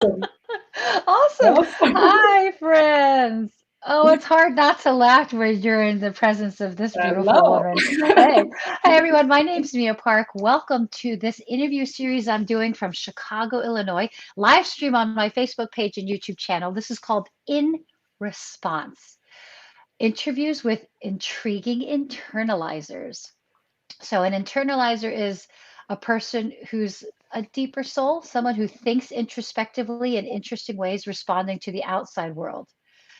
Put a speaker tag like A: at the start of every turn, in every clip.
A: Awesome.
B: Awesome.
A: Hi, friends. Oh, it's hard not to laugh when you're in the presence of this beautiful
B: Hello.
A: woman. Hey, hi everyone. My name's Mia Park. Welcome to this interview series I'm doing from Chicago, Illinois. Live stream on my Facebook page and YouTube channel. This is called In Response. Interviews with intriguing internalizers. So, an internalizer is a person who's a deeper soul, someone who thinks introspectively in interesting ways, responding to the outside world.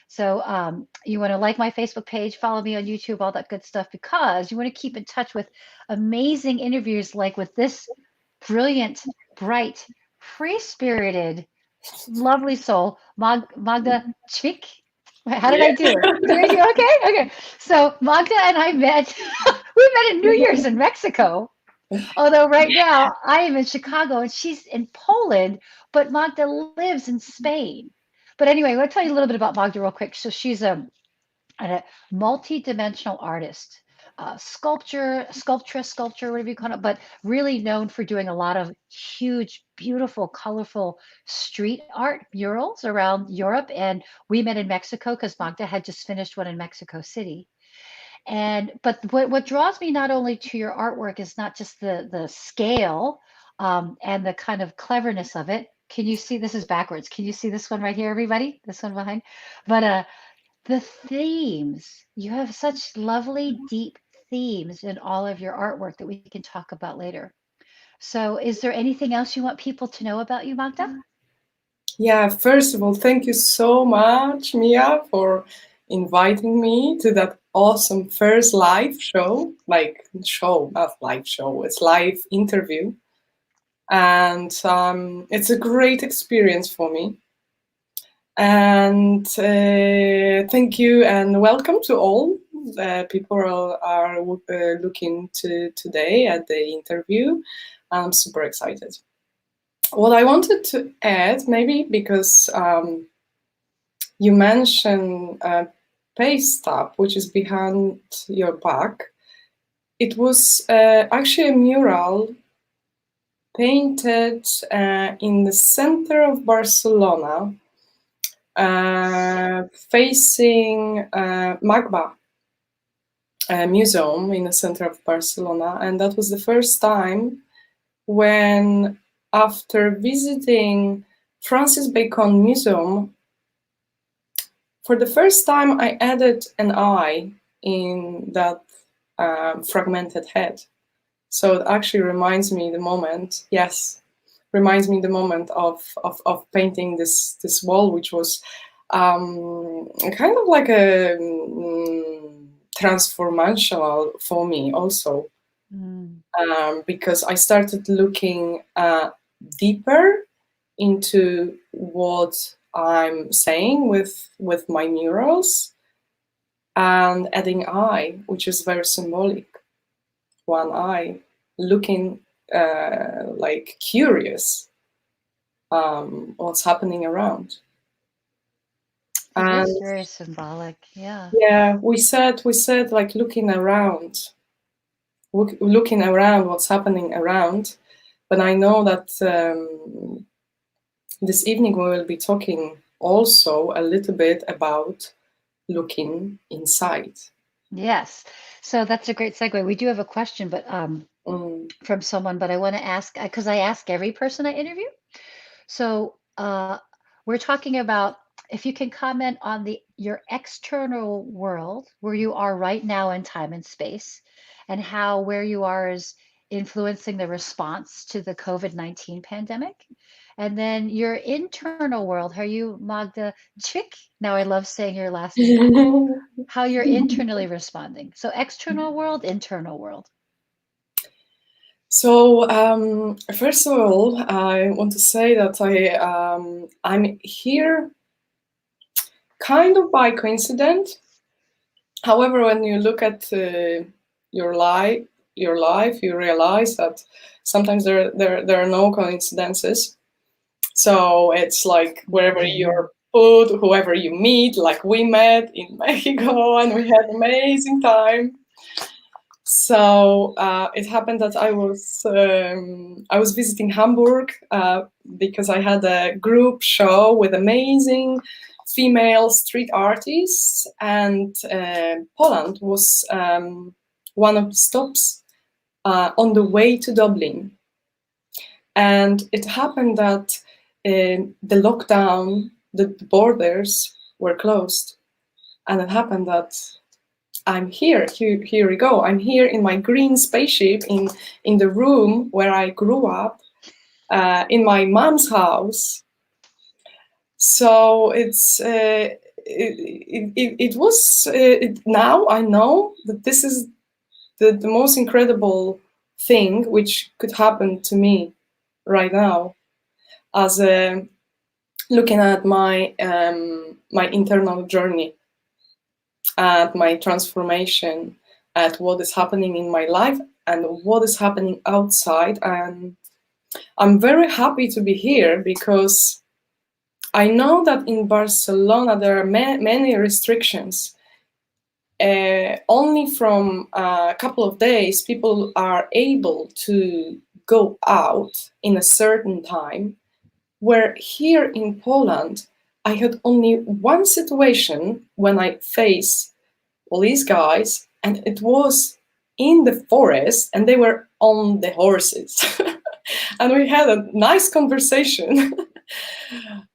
A: So, you want to like my Facebook page, follow me on YouTube, all that good stuff, because you want to keep in touch with amazing interviews like with this brilliant, bright, free spirited, lovely soul, Magda Ćwik. How did
B: Yeah.
A: I do? Did I do okay? Okay. So Magda and I met. We met at New Year's in Mexico. Although right now I am in Chicago and she's in Poland, but Magda lives in Spain. But anyway, I'll tell you a little bit about Magda real quick. So she's a multi-dimensional artist, sculpture, whatever you call it, but really known for doing a lot of huge, beautiful, colorful street art murals around Europe. And we met in Mexico because Magda had just finished one in Mexico City. And but what draws me not only to your artwork is not just the scale and the kind of cleverness of it. Can you see this is backwards? Can you see this one right here, everybody? This one behind? But the themes, you have such lovely, deep themes in all of your artwork that we can talk about later. So, is there anything else you want people to know about you, Magda?
B: Yeah, first of all, thank you so much, Mia, for inviting me to that awesome first live show. Like, show, not live show, it's live interview. And it's a great experience for me. And thank you and welcome to all people are looking to today at the interview. I'm super excited. What I wanted to add, maybe because you mentioned paste tab, which is behind your back. It was actually a mural painted in the center of Barcelona, facing Magba Museum in the center of Barcelona. And that was the first time when, after visiting Francis Bacon Museum, for the first time I added an eye in that fragmented head. So it actually reminds me the moment, of painting this wall, which was kind of like a transformational for me also,
A: Mm.
B: because I started looking deeper into what I'm saying with my murals, and adding eye, which is very symbolic. One eye looking like curious what's happening around.
A: It
B: And
A: is very symbolic. Yeah.
B: yeah, we said like looking around what's happening around. But I know that this evening we will be talking also a little bit about looking inside.
A: Yes. So that's a great segue. We do have a question, but
B: Mm.
A: from someone, but I want to ask because I ask every person I interview. So we're talking about if you can comment on the your external world where you are right now in time and space, and how where you are is influencing the response to the COVID-19 pandemic. And then your internal world, how you, Magda Ćwik, now I love saying your last name, how you're internally responding. So external world, internal world.
B: So first of all, I want to say that I'm here kind of by coincidence. However, when you look at your life, you realize that sometimes there are no coincidences. So it's like wherever you're put, whoever you meet, like we met in Mexico and we had an amazing time. So it happened that I was visiting Hamburg because I had a group show with amazing female street artists, and Poland was one of the stops on the way to Dublin. And it happened that the lockdown, the borders were closed, and it happened that I'm here. Here we go. I'm here in my green spaceship in the room where I grew up, in my mom's house. So it was now I know that this is the most incredible thing which could happen to me right now, as looking at my my internal journey, at my transformation, at what is happening in my life and what is happening outside. And I'm very happy to be here because I know that in Barcelona there are many restrictions. Only from a couple of days people are able to go out in a certain time, where here in Poland I had only one situation when I faced police guys, and it was in the forest, and they were on the horses. And we had a nice conversation.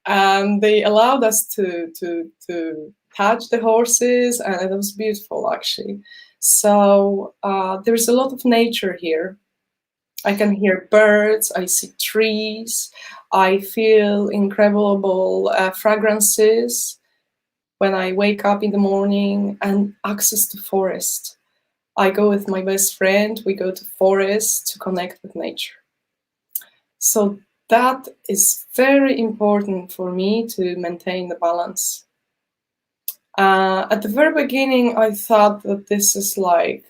B: And they allowed us to touch the horses, and it was beautiful, actually. So there's a lot of nature here. I can hear birds, I see trees, I feel incredible fragrances when I wake up in the morning, and access to forest. I go with my best friend, we go to forest to connect with nature. So that is very important for me to maintain the balance. At the very beginning, I thought that this is like,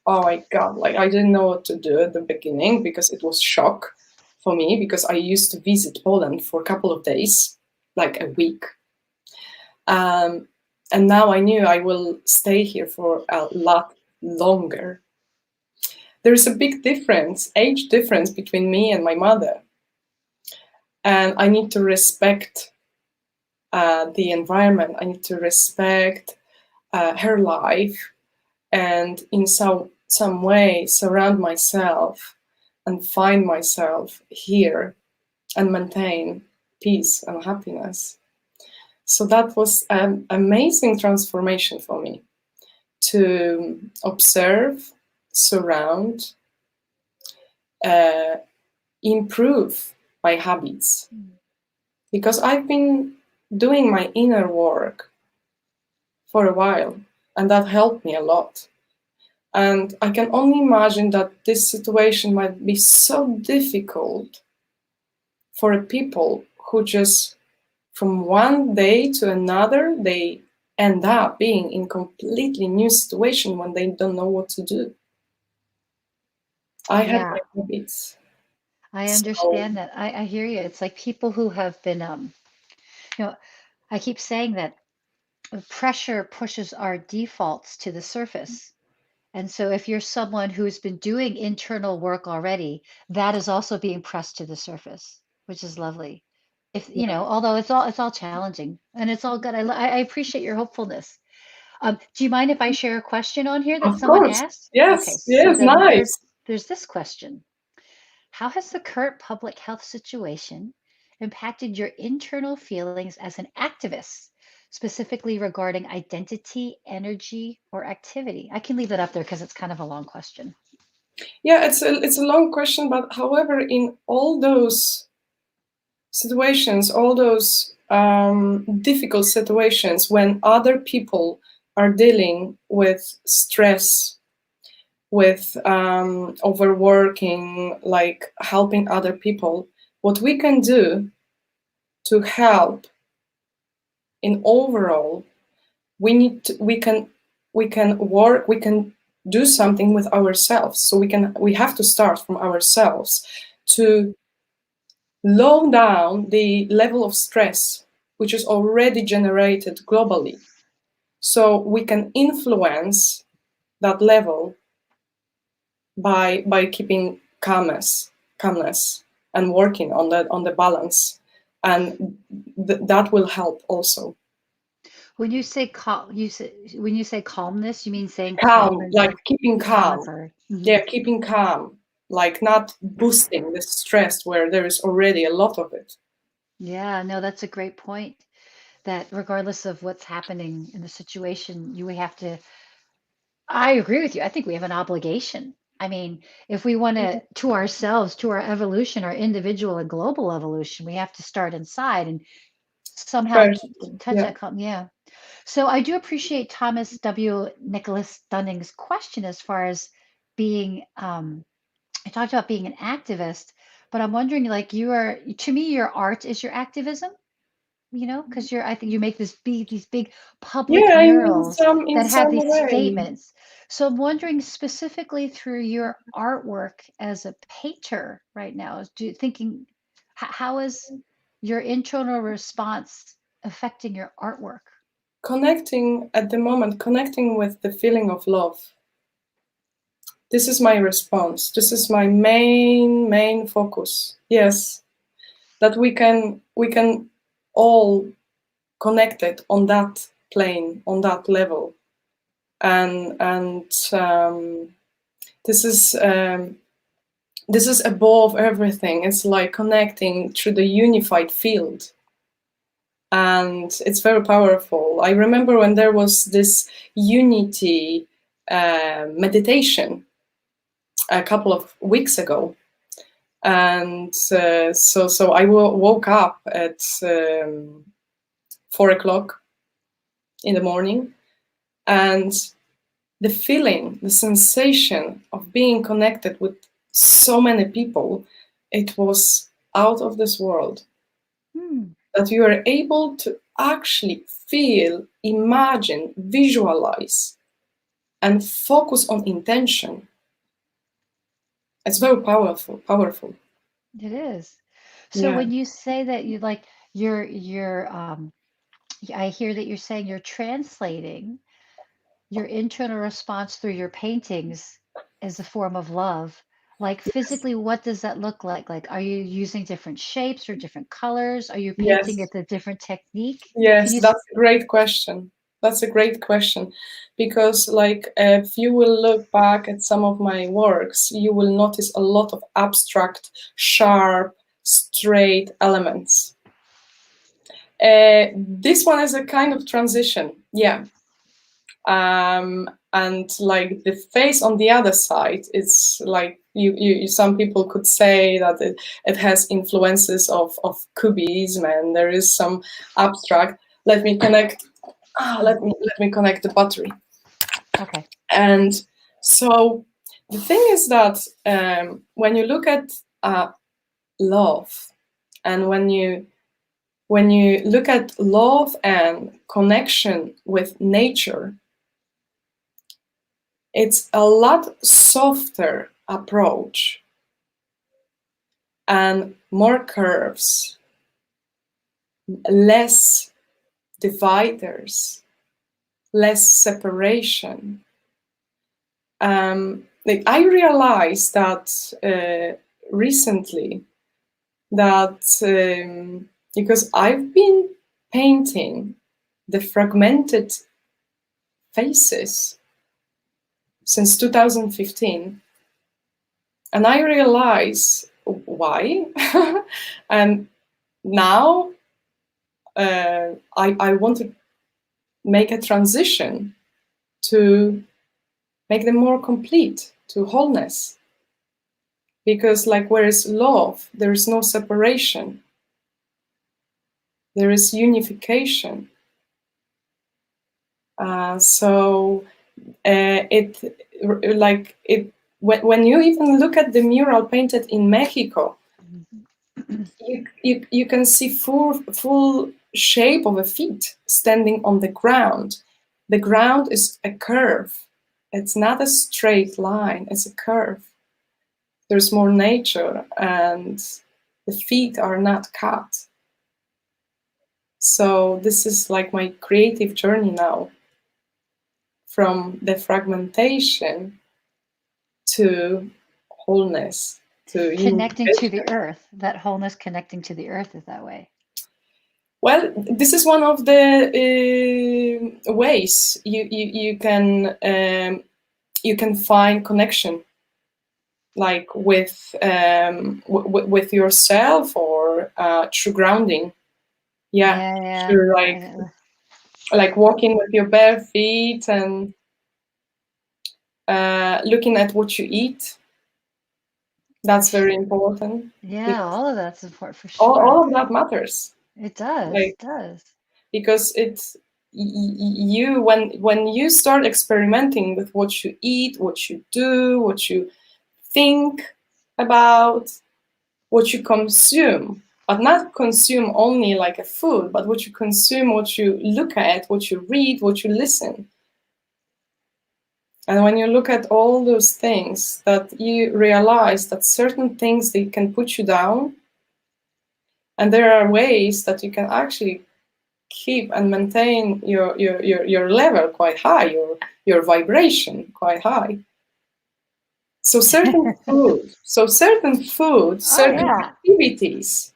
B: oh my God, like I didn't know what to do at the beginning, because it was shock for me, because I used to visit Poland for a couple of days, like a week. And now I knew I will stay here for a lot longer. There's a big difference, age difference between me and my mother. And I need to respect the environment. I need to respect her life, and in some way surround myself and find myself here and maintain peace and happiness. So that was an amazing transformation for me, to observe, surround, improve my habits. Because I've been doing my inner work for a while, and that helped me a lot. And I can only imagine that this situation might be so difficult for people who just, from one day to another, they end up being in completely new situation when they don't know what to do. I had my habits.
A: I
B: So,
A: understand that. I hear you. It's like people who have been, I keep saying that pressure pushes our defaults to the surface. And so if you're someone who's been doing internal work already, that is also being pressed to the surface, which is lovely. If, although it's all challenging and it's all good. I appreciate your hopefulness. Do you mind if I share a question on here that
B: of
A: someone
B: course,
A: asked? Okay,
B: yes,
A: so
B: yes, nice.
A: there's this question. How has the current public health situation impacted your internal feelings as an activist, specifically regarding identity, energy, or activity? I can leave that up there because it's kind of a long question.
B: Yeah, it's a long question, but however, in all those situations, all those difficult situations when other people are dealing with stress, with overworking, like helping other people, what we can do to help in overall, we can work, we can do something with ourselves. So we have to start from ourselves to low down the level of stress which is already generated globally, so we can influence that level by keeping calmness and working on the balance, and that will help also.
A: When you say when you say calmness, you mean saying calm
B: Calm,
A: and
B: like
A: like
B: keeping
A: calm. I'm
B: calm.
A: sorry. Mhm.
B: Yeah, keeping calm, like not boosting the stress where there is already a lot of it.
A: Yeah, no, that's a great point. That regardless of what's happening in the situation, you we have to. I agree with you. I think we have an obligation. I mean, if we want to ourselves, to our evolution, our individual and global evolution, we have to start inside and somehow
B: First,
A: keep touch
B: yeah.
A: that calm. Yeah. So I do appreciate Thomas W. Nicholas Dunning's question as far as being, I talked about being an activist, but I'm wondering, like, to me, your art is your activism, because I think you make these big public
B: Yeah,
A: murals
B: in
A: that have
B: some
A: these
B: way.
A: statements. So I'm wondering specifically through your artwork as a painter right now, how is your internal response affecting your artwork?
B: Connecting at the moment, connecting with the feeling of love. This is my response. This is my main focus. Yes, that we can all connect it on that plane, on that level, and this is this is above everything. It's like connecting through the unified field, and it's very powerful. I remember when there was this unity meditation a couple of weeks ago, and so I woke up at 4 o'clock in the morning, and the feeling, the sensation of being connected with so many people, it was out of this world.
A: Hmm.
B: That you are able to actually feel, imagine, visualize, and focus on intention. It's very powerful, powerful.
A: It is. So
B: Yeah.
A: when you say that you're I hear that you're saying you're translating your internal response through your paintings as a form of love. Like physically, what does that look like? Like, are you using different shapes or different colors? Are you painting
B: Yes.
A: it a different technique? Can
B: Yes,
A: you?
B: that's a great question. That's a great question because, like, if you will look back at some of my works, you will notice a lot of abstract, sharp, straight elements. This one is a kind of transition, yeah. And like the face on the other side, it's like some people could say that it has influences of cubism, and there is some abstract. Let me connect. Let me connect the battery.
A: Okay.
B: And so the thing is that when you look at love, and when you look at love and connection with nature, it's a lot softer approach and more curves, less dividers, less separation. Like I realized that recently that because I've been painting the fragmented faces since 2015, and I realize why. And now I want to make a transition to make them more complete, to wholeness. Because, like, where is love, there is no separation, there is unification. So when you even look at the mural painted in Mexico, you can see full shape of a feet standing on the ground. The ground is a curve. It's not a straight line, it's a curve. There's more nature, and the feet are not cut. So this is like my creative journey now, from the fragmentation to wholeness, to
A: Connecting to
B: unification.
A: the earth, that wholeness connecting to the earth is that way.
B: Well, this is one of the ways you can find connection, like with with yourself, or through grounding. Yeah,
A: Yeah,
B: through like walking with your bare feet, and looking at what you eat. That's very important.
A: yeah, all of that's important for
B: all,
A: sure.
B: all of that matters,
A: It does,
B: like,
A: it does.
B: because it's you, when you start experimenting with what you eat, what you do, what you think about, what you consume, but not consume only like a food, but what you consume, what you look at, what you read, what you listen. And when you look at all those things, that you realize that certain things, they can put you down, and there are ways that you can actually keep and maintain your level quite high, your vibration quite high. So certain food,
A: Oh
B: certain
A: yeah.
B: activities.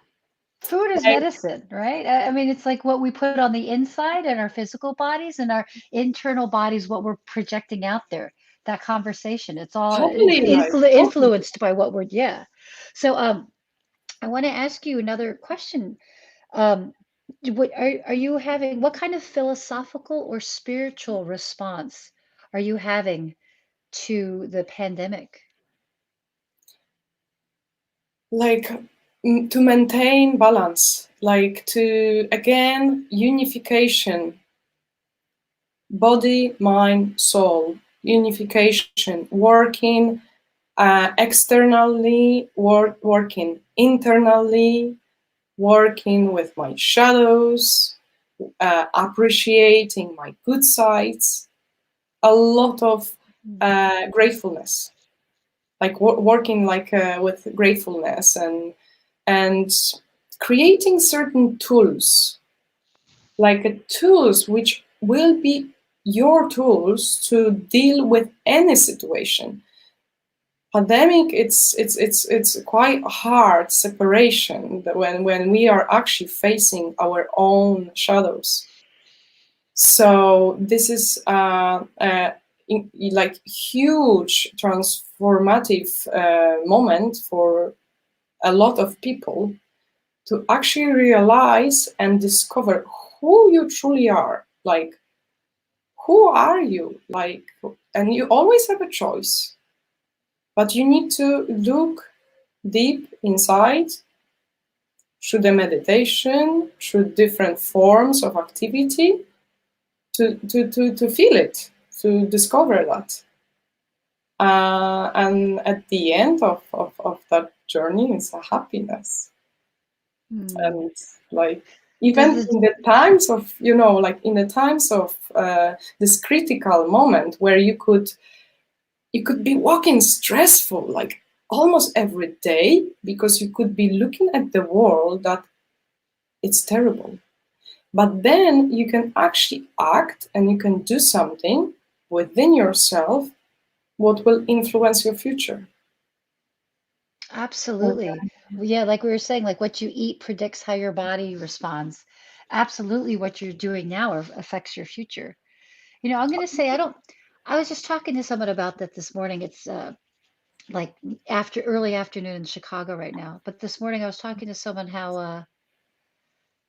A: Food is
B: Like,
A: medicine, right? I mean, it's like what we put on the inside in our physical bodies and our internal bodies, what we're projecting out there. That conversation, it's all
B: totally, like, totally.
A: influenced by what we're, yeah. So, I want to ask you another question. Um, what are you having? What kind of philosophical or spiritual response are you having to the pandemic?
B: Like, to maintain balance, like, to, again, unification, body, mind, soul, unification, working externally, working internally, working with my shadows, appreciating my good sides, a lot of gratefulness, like working like with gratefulness, and creating certain tools, like tools which will be your tools to deal with any situation. Pandemic, it's quite hard separation, that when we are actually facing our own shadows. So this is like huge transformative moment for a lot of people, to actually realize and discover who you truly are. Like, who are you? Like, and you always have a choice, but you need to look deep inside, through the meditation, through different forms of activity, to feel it, to discover that. And at the end of that journey is a happiness.
A: Hmm.
B: And, like,
A: Does
B: even
A: it,
B: in the times of, like, in the times of this critical moment, where you could be walking stressful, like, almost every day, because you could be looking at the world that it's terrible. But then you can actually act, and you can do something within yourself what will influence your future.
A: absolutely. Well, yeah, like we were saying, like what you eat predicts how your body responds. Absolutely, what you're doing now affects your future. I'm going to say I was just talking to someone about that this morning. It's like after early afternoon in Chicago right now. But this morning I was talking to someone how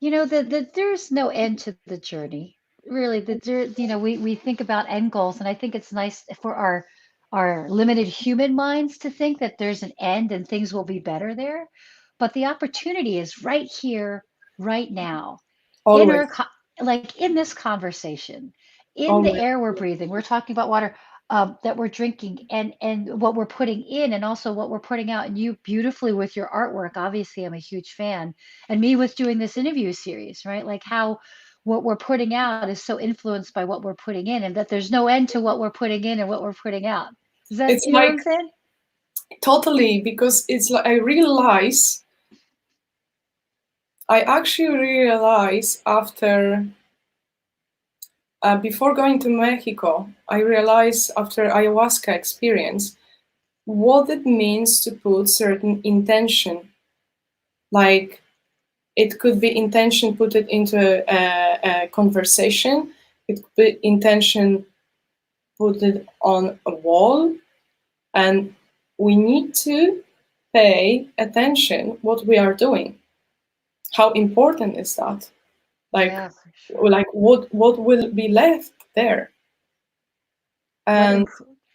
A: that there's no end to the journey. Really, that there, we think about end goals, and I think it's nice for our limited human minds to think that there's an end and things will be better there. But the opportunity is right here, right now, in
B: Always,
A: our like in this conversation, in the
B: always.
A: air we're breathing. We're talking about water that we're drinking, and what we're putting in, and also what we're putting out. And you beautifully with your artwork. Obviously, I'm a huge fan, and me with doing this interview series, right? Like how what we're putting out is so influenced by what we're putting in, and that there's no end to what we're putting in and what we're putting out. Is that,
B: It's
A: you know what
B: like,
A: I'm saying?
B: totally, because it's like, I actually realize after, before going to Mexico, I realized after ayahuasca experience what it means to put certain intention. Like, it could be intention put it into a conversation. It could be intention put it on a wall. And we need to pay attention what we are doing. How important is that? Like,
A: Yeah, for sure.
B: like what will be left there?
A: What
B: And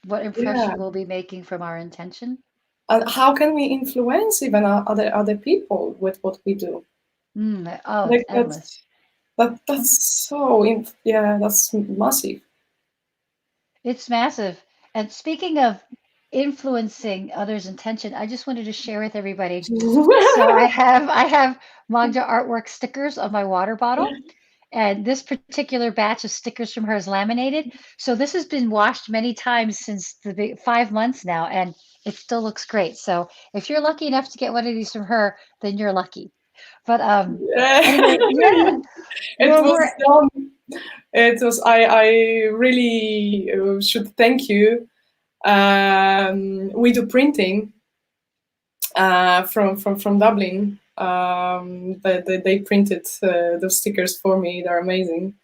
A: what
B: yeah,
A: impression we'll be making from our intention?
B: and how can we influence even other people with what we do?
A: Oh, it's
B: Like
A: endless.
B: that's so yeah, that's massive.
A: It's massive. And speaking of influencing others' intention, I just wanted to share with everybody. So I have Magda artwork stickers on my water bottle, and this particular batch of stickers from her is laminated. So this has been washed many times since 5 months now, and it still looks great. So if you're lucky enough to get one of these from her, then you're lucky. But anyway, yeah,
B: It
A: we're
B: was it was I really should thank you. We do printing from Dublin. They printed those stickers for me. They're amazing.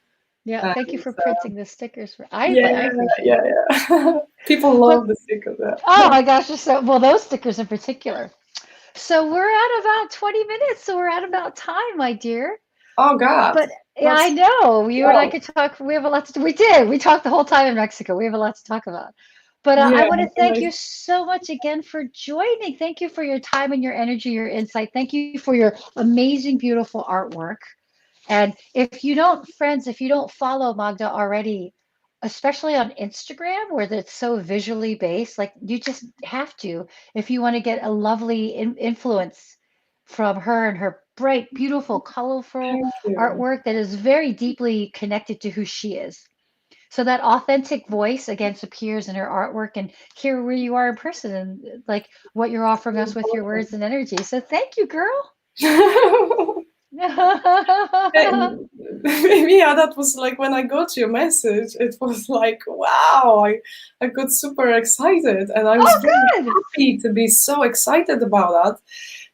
A: yeah.
B: And
A: Thank you for printing the stickers for. I
B: yeah,
A: appreciate
B: yeah,
A: it.
B: yeah. People
A: But
B: love the stickers.
A: oh
B: Yeah.
A: my gosh, you're so well. Those stickers in particular. So we're at about 20 minutes, so we're at about time, my dear.
B: Oh God,
A: But yeah, I
B: that's
A: know you and I
B: wow.
A: could talk. We have a lot to do. We did. We talked the whole time in Mexico. We have a lot to talk about. But I
B: Yeah,
A: want to thank you
B: amazing.
A: so much again for joining. Thank you for your time and your energy, your insight. Thank you for your amazing, beautiful artwork. And if you don't, friends, if you don't follow Magda already, especially on Instagram where it's so visually based, like you just have to if you want to get a lovely influence from her and her bright, beautiful, colorful
B: Thank you.
A: artwork that is very deeply connected to who she is. So that authentic voice again appears in her artwork and here where you are in person and like what you're offering us with your words and energy. So thank you, girl.
B: And yeah, that was like when I got your message, it was like, wow, I got super excited. And I was
A: Oh,
B: very
A: good.
B: happy to be so excited about that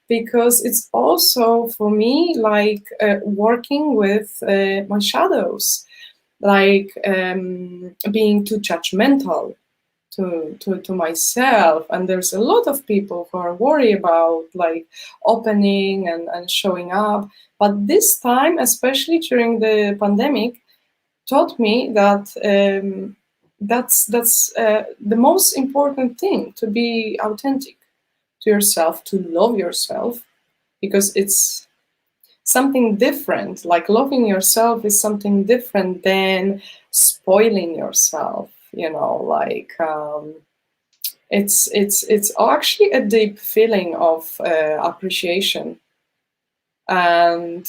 B: because it's also for me like working with my shadows, like being too judgmental to myself. And there's a lot of people who are worried about like opening and showing up. But this time, especially during the pandemic, taught me that that's the most important thing, to be authentic to yourself, to love yourself, because it's something different. Like loving yourself is something different than spoiling yourself, you know, like it's actually a deep feeling of appreciation. And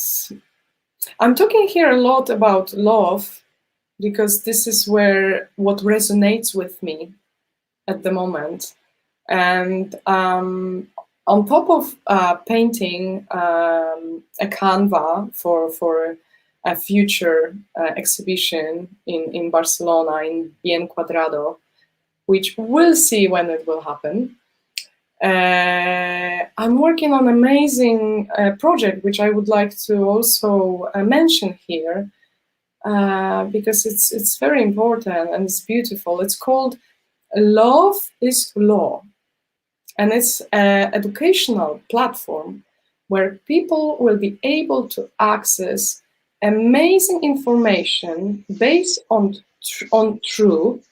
B: I'm talking here a lot about love because this is where what resonates with me at the moment. And on top of painting a canva for a future exhibition in Barcelona in Bien Cuadrado, which we'll see when it will happen. I'm working on an amazing project, which I would like to also mention here because it's very important and it's beautiful. It's called Love is Law, and it's an educational platform where people will be able to access amazing information based on truth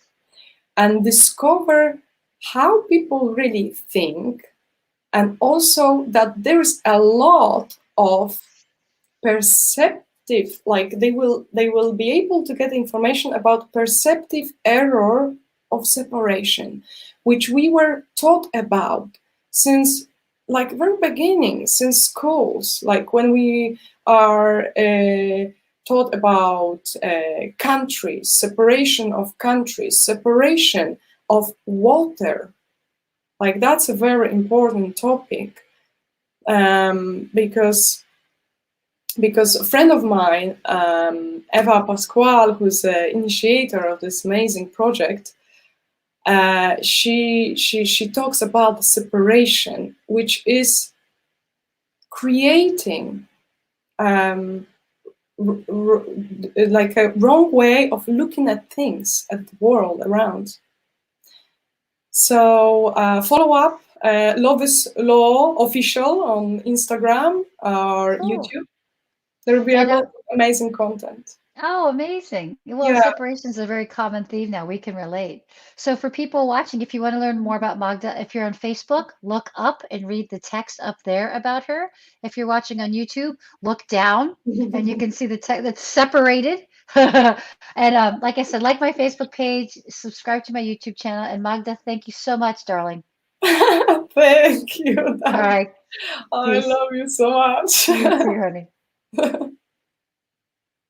B: and discover how people really think, and also that there's a lot of perceptive, like they will be able to get information about perceptive error of separation, which we were taught about since like very beginning, since schools, like when we are taught about countries, separation of water. Like that's a very important topic because a friend of mine, Eva Pascual, who's the initiator of this amazing project, She talks about the separation, which is creating like a wrong way of looking at things, at the world around. So follow up Love is Law Official on Instagram or YouTube. There will be a lot of amazing content.
A: Oh, amazing. Well,
B: Yeah.
A: separation is a very common theme now. We can relate. So for people watching, if you want to learn more about Magda, if you're on Facebook, look up and read the text up there about her. If you're watching on YouTube, look down and you can see the text that's separated. And like I said, like my Facebook page, subscribe to my YouTube channel. And Magda, thank you so much, darling.
B: Thank you.
A: All right.
B: I
A: Peace.
B: love you so much.
A: You too, honey.